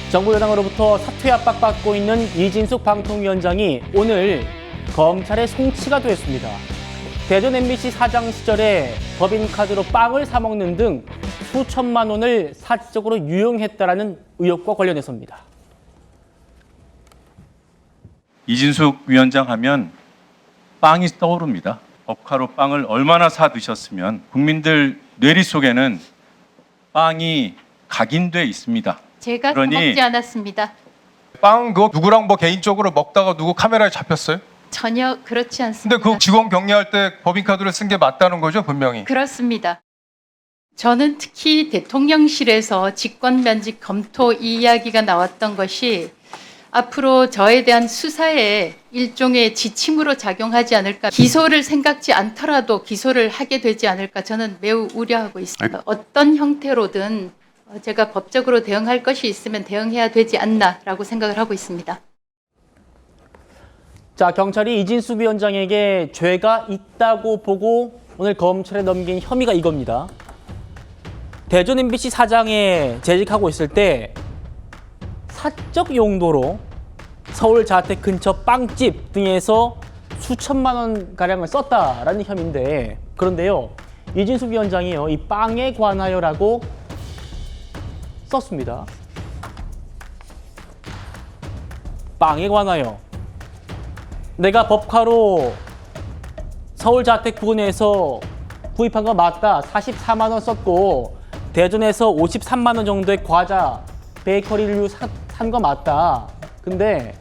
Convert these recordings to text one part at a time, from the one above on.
정부 여당으로부터 사퇴 압박받고 있는 이진숙 방통위원장이 오늘 검찰에 송치가 됐습니다. 대전 MBC 사장 시절에 법인카드로 빵을 사 먹는 등 수천만 원을 사적으로 유용했다라는 의혹과 관련해서입니다. 이진숙 위원장 하면 빵이 떠오릅니다. 법카로 빵을 얼마나 사 드셨으면 국민들 뇌리 속에는 빵이 각인돼 있습니다. 제가 먹지 않았습니다. 빵 그거 누구랑 뭐 개인적으로 먹다가 누구 카메라에 잡혔어요? 전혀 그렇지 않습니다. 근데 그 직원 격리할 때 법인카드를 쓴 게 맞다는 거죠, 분명히. 그렇습니다. 저는 특히 대통령실에서 직권면직 검토 이 이야기가 나왔던 것이 앞으로 저에 대한 수사에 일종의 지침으로 작용하지 않을까, 기소를 생각지 않더라도 기소를 하게 되지 않을까 저는 매우 우려하고 있습니다. 어떤 형태로든 제가 법적으로 대응할 것이 있으면 대응해야 되지 않나라고 생각을 하고 있습니다. 자, 경찰이 이진숙 위원장에게 죄가 있다고 보고 오늘 검찰에 넘긴 혐의가 이겁니다. 대전 MBC 사장에 재직하고 있을 때 사적 용도로 서울 자택 근처 빵집 등에서 수천만 원 가량을 썼다라는 혐의인데, 그런데요, 이진숙 위원장이요, 이 빵에 관하여라고 썼습니다. 빵에 관하여. 내가 법카로 서울 자택 부근에서 구입한 거 맞다. 44만 원 썼고 대전에서 53만 원 정도의 과자, 베이커리류 산 거 맞다. 근데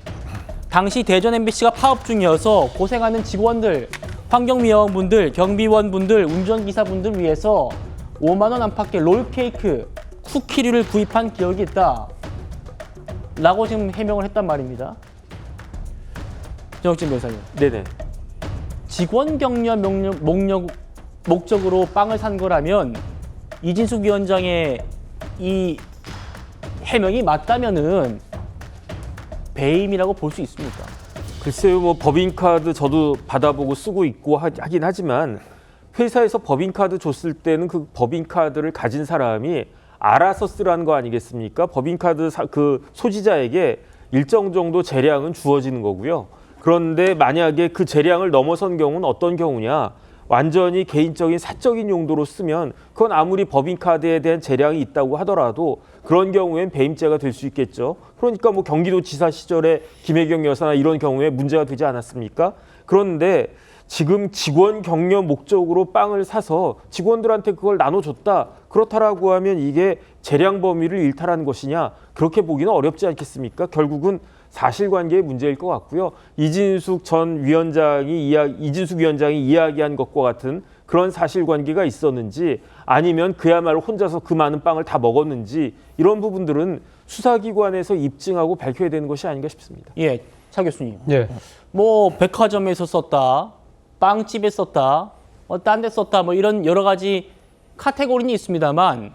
당시 대전 MBC가 파업 중이어서 고생하는 직원들, 환경미화원분들, 경비원분들, 운전기사분들 위해서 5만 원 안팎의 롤케이크, 쿠키류를 구입한 기억이 있다. 라고 지금 해명을 했단 말입니다. 정혁진 변호사님. 네네. 직원 격려 목적으로 빵을 산 거라면 이진숙 위원장의 이 해명이 맞다면은 배임이라고 볼 수 있습니까? 글쎄요, 뭐 법인카드 저도 받아보고 쓰고 있고 하긴 하지만 회사에서 법인카드 줬을 때는 그 법인카드를 가진 사람이 알아서 쓰라는 거 아니겠습니까? 법인카드 그 소지자에게 일정 정도 재량은 주어지는 거고요. 그런데 만약에 그 재량을 넘어선 경우는 어떤 경우냐? 완전히 개인적인 사적인 용도로 쓰면 그건 아무리 법인카드에 대한 재량이 있다고 하더라도 그런 경우엔 배임죄가 될 수 있겠죠. 그러니까 뭐 경기도지사 시절에 김혜경 여사나 이런 경우에 문제가 되지 않았습니까? 그런데 지금 직원 격려 목적으로 빵을 사서 직원들한테 그걸 나눠줬다. 그렇다라고 하면 이게 재량 범위를 일탈하는 것이냐? 그렇게 보기는 어렵지 않겠습니까? 결국은 사실관계의 문제일 것 같고요. 이진숙 위원장이 이야기한 것과 같은 그런 사실관계가 있었는지 아니면 그야말로 혼자서 그 많은 빵을 다 먹었는지 이런 부분들은 수사기관에서 입증하고 밝혀야 되는 것이 아닌가 싶습니다. 예, 차 교수님. 예. 뭐 백화점에서 썼다, 빵집에 썼다, 딴 데 썼다, 뭐 이런 여러 가지 카테고리는 있습니다만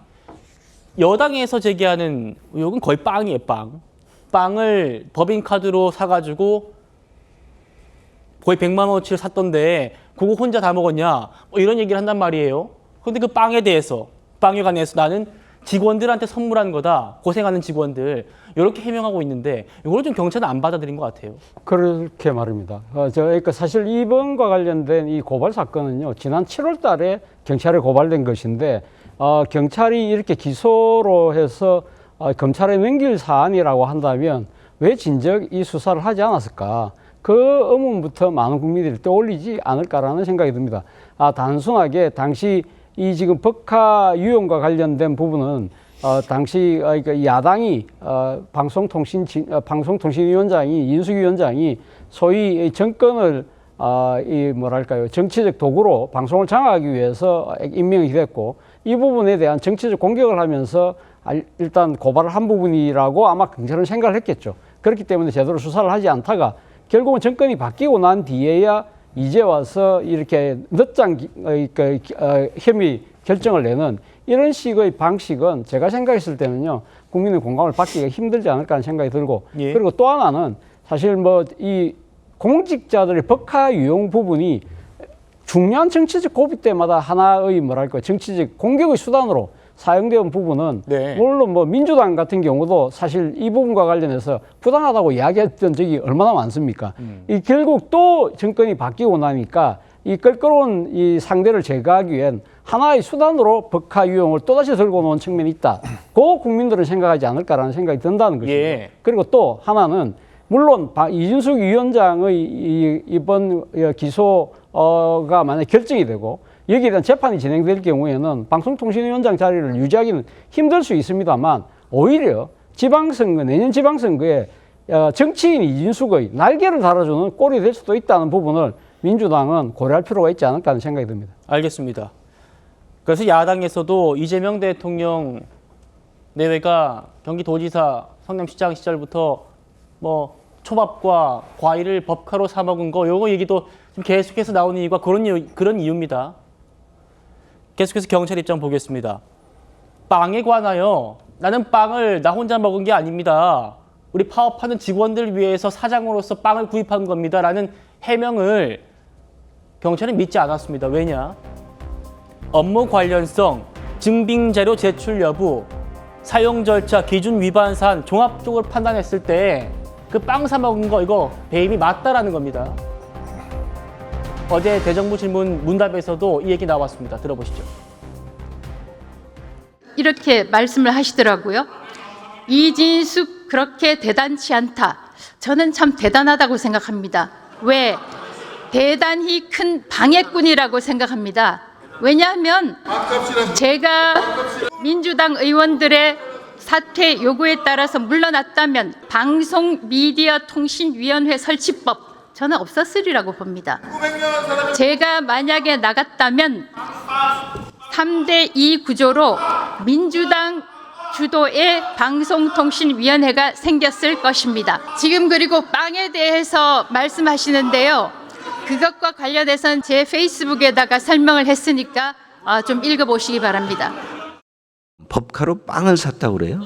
여당에서 제기하는 의혹은 거의 빵이에요, 빵. 빵을 법인카드로 사가지고 거의 100만 원어치를 샀던데 그거 혼자 다 먹었냐? 뭐 이런 얘기를 한단 말이에요. 그런데 그 빵에 관해서 나는 직원들한테 선물한 거다. 고생하는 직원들. 이렇게 해명하고 있는데 이걸 좀 경찰은 안 받아들인 것 같아요. 그렇게 말입니다. 그러니까 사실 이번과 관련된 이 고발 사건은요, 지난 7월 달에 경찰에 고발된 것인데, 경찰이 이렇게 기소로 해서 검찰에 넘길 사안이라고 한다면 왜 진작 이 수사를 하지 않았을까? 그 의문부터 많은 국민들이 떠올리지 않을까라는 생각이 듭니다. 단순하게 당시 이 지금 법카 유용과 관련된 부분은 당시 그러니까 야당이 방송통신위원장이 이인숙 위원장이 소위 정권을 정치적 도구로 방송을 장악하기 위해서 임명이 됐고, 이 부분에 대한 정치적 공격을 하면서 일단 고발을 한 부분이라고 아마 경찰은 생각을 했겠죠. 그렇기 때문에 제대로 수사를 하지 않다가 결국은 정권이 바뀌고 난 뒤에야 이제 와서 이렇게 늦장 혐의 결정을 내는 이런 식의 방식은 제가 생각했을 때는요, 국민의 공감을 받기가 힘들지 않을까 하는 생각이 들고, 예. 그리고 또 하나는 사실 뭐 이 공직자들의 법카 유용 부분이 중요한 정치적 고비 때마다 하나의 정치적 공격의 수단으로 사용된 부분은 네. 물론 뭐 민주당 같은 경우도 사실 이 부분과 관련해서 부당하다고 이야기했던 적이 얼마나 많습니까? 이 결국 또 정권이 바뀌고 나니까 이 껄끄러운 이 상대를 제거하기 위한 하나의 수단으로 법화 유형을 또다시 들고 놓은 측면이 있다. 그 국민들은 생각하지 않을까라는 생각이 든다는 것입니다. 예. 그리고 또 하나는 물론 이준숙 위원장의 이번 기소가 만약 결정이 되고 여기에 대한 재판이 진행될 경우에는 방송통신위원장 자리를 유지하기는 힘들 수 있습니다만 오히려 지방선거, 내년 지방선거에 정치인 이준숙의 날개를 달아주는 꼴이 될 수도 있다는 부분을 민주당은 고려할 필요가 있지 않을까 하는 생각이 듭니다. 알겠습니다. 그래서 야당에서도 이재명 대통령 내외가 경기도지사, 성남시장 시절부터 뭐 초밥과 과일을 법카로 사 먹은 거 요거 얘기도 좀 계속해서 나오는 이유가 그런 이유입니다. 계속해서 경찰 입장 보겠습니다. 빵에 관하여 나는 빵을 나 혼자 먹은 게 아닙니다. 우리 파업하는 직원들 위해서 사장으로서 빵을 구입한 겁니다라는 해명을 경찰은 믿지 않았습니다. 왜냐? 업무 관련성, 증빙자료 제출 여부, 사용 절차, 기준 위반 사안 종합적으로 판단했을 때 그 빵 사 먹은 거 이거 배임이 맞다라는 겁니다. 어제 대정부 질문 문답에서도 이 얘기 나왔습니다. 들어보시죠. 이렇게 말씀을 하시더라고요. 이진숙 그렇게 대단치 않다. 저는 참 대단하다고 생각합니다. 왜? 대단히 큰 방해꾼이라고 생각합니다. 왜냐하면 제가 민주당 의원들의 사퇴 요구에 따라서 물러났다면 방송미디어통신위원회 설치법 저는 없었으리라고 봅니다. 제가 만약에 나갔다면 3대2 구조로 민주당 주도의 방송통신위원회가 생겼을 것입니다. 지금 그리고 빵에 대해서 말씀하시는데요. 그것과 관련해서는 제 페이스북에다가 설명을 했으니까 좀 읽어보시기 바랍니다. 법카로 빵을 샀다고 그래요?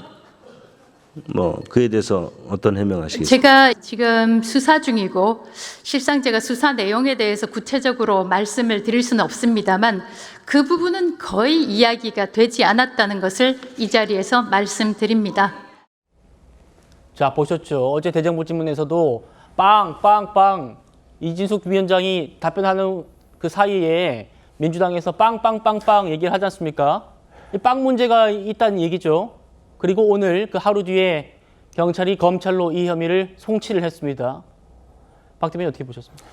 뭐 그에 대해서 어떤 해명하시겠어요? 제가 지금 수사 중이고 실상 제가 수사 내용에 대해서 구체적으로 말씀을 드릴 수는 없습니다만 그 부분은 거의 이야기가 되지 않았다는 것을 이 자리에서 말씀드립니다. 자, 보셨죠? 어제 대정부 질문에서도 빵 이진숙 위원장이 답변하는 그 사이에 민주당에서 빵 얘기를 하지 않습니까? 이 빵 문제가 있다는 얘기죠. 그리고 오늘 그 하루 뒤에 경찰이 검찰로 이 혐의를 송치를 했습니다. 박 대변인 어떻게 보셨습니까?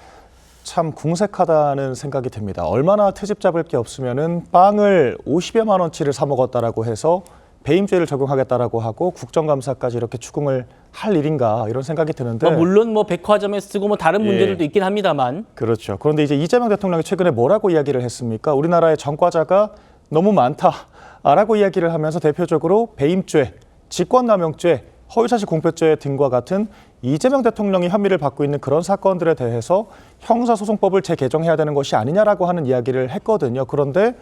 참 궁색하다는 생각이 듭니다. 얼마나 트집 잡을 게 없으면은 빵을 50여만 원치를 사 먹었다라고 해서 배임죄를 적용하겠다라고 하고 국정감사까지 이렇게 추궁을 할 일인가 이런 생각이 드는데 물론 뭐 백화점에 쓰고 뭐 다른 문제들도 있긴 합니다만 그렇죠. 그런데 이제 이재명 대통령이 최근에 뭐라고 이야기를 했습니까? 우리나라의 전과자가 너무 많다라고 이야기를 하면서 대표적으로 배임죄, 직권남용죄, 허위사실 공표죄 등과 같은 이재명 대통령이 혐의를 받고 있는 그런 사건들에 대해서 형사소송법을 재개정해야 되는 것이 아니냐라고 하는 이야기를 했거든요. 그런데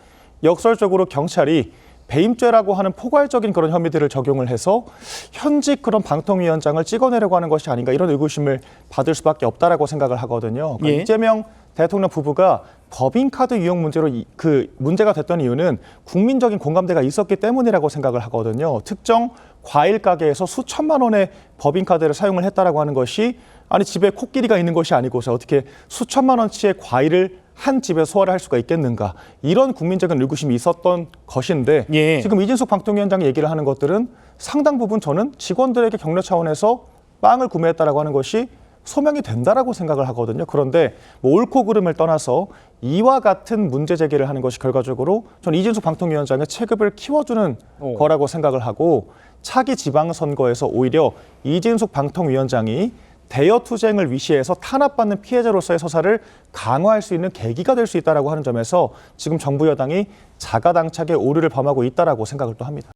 역설적으로 경찰이 배임죄라고 하는 포괄적인 그런 혐의들을 적용을 해서 현직 그런 방통위원장을 찍어내려고 하는 것이 아닌가 이런 의구심을 받을 수밖에 없다라고 생각을 하거든요. 그러니까 예. 이재명 대통령 부부가 법인카드 유용 문제로 그 문제가 됐던 이유는 국민적인 공감대가 있었기 때문이라고 생각을 하거든요. 특정 과일 가게에서 수천만 원의 법인카드를 사용을 했다라고 하는 것이 아니 집에 코끼리가 있는 것이 아니고서 어떻게 수천만 원치의 과일을 한 집에 소화를 할 수가 있겠는가 이런 국민적인 의구심이 있었던 것인데 예. 지금 이진숙 방통위원장이 얘기를 하는 것들은 상당 부분 저는 직원들에게 격려 차원에서 빵을 구매했다라고 하는 것이 소명이 된다라고 생각을 하거든요. 그런데 뭐 옳고 그름을 떠나서 이와 같은 문제 제기를 하는 것이 결과적으로 저는 이진숙 방통위원장의 체급을 키워주는 거라고 생각을 하고 차기 지방선거에서 오히려 이진숙 방통위원장이 대여 투쟁을 위시해서 탄압받는 피해자로서의 서사를 강화할 수 있는 계기가 될 수 있다라고 하는 점에서 지금 정부 여당이 자가당착의 오류를 범하고 있다라고 생각을 또 합니다.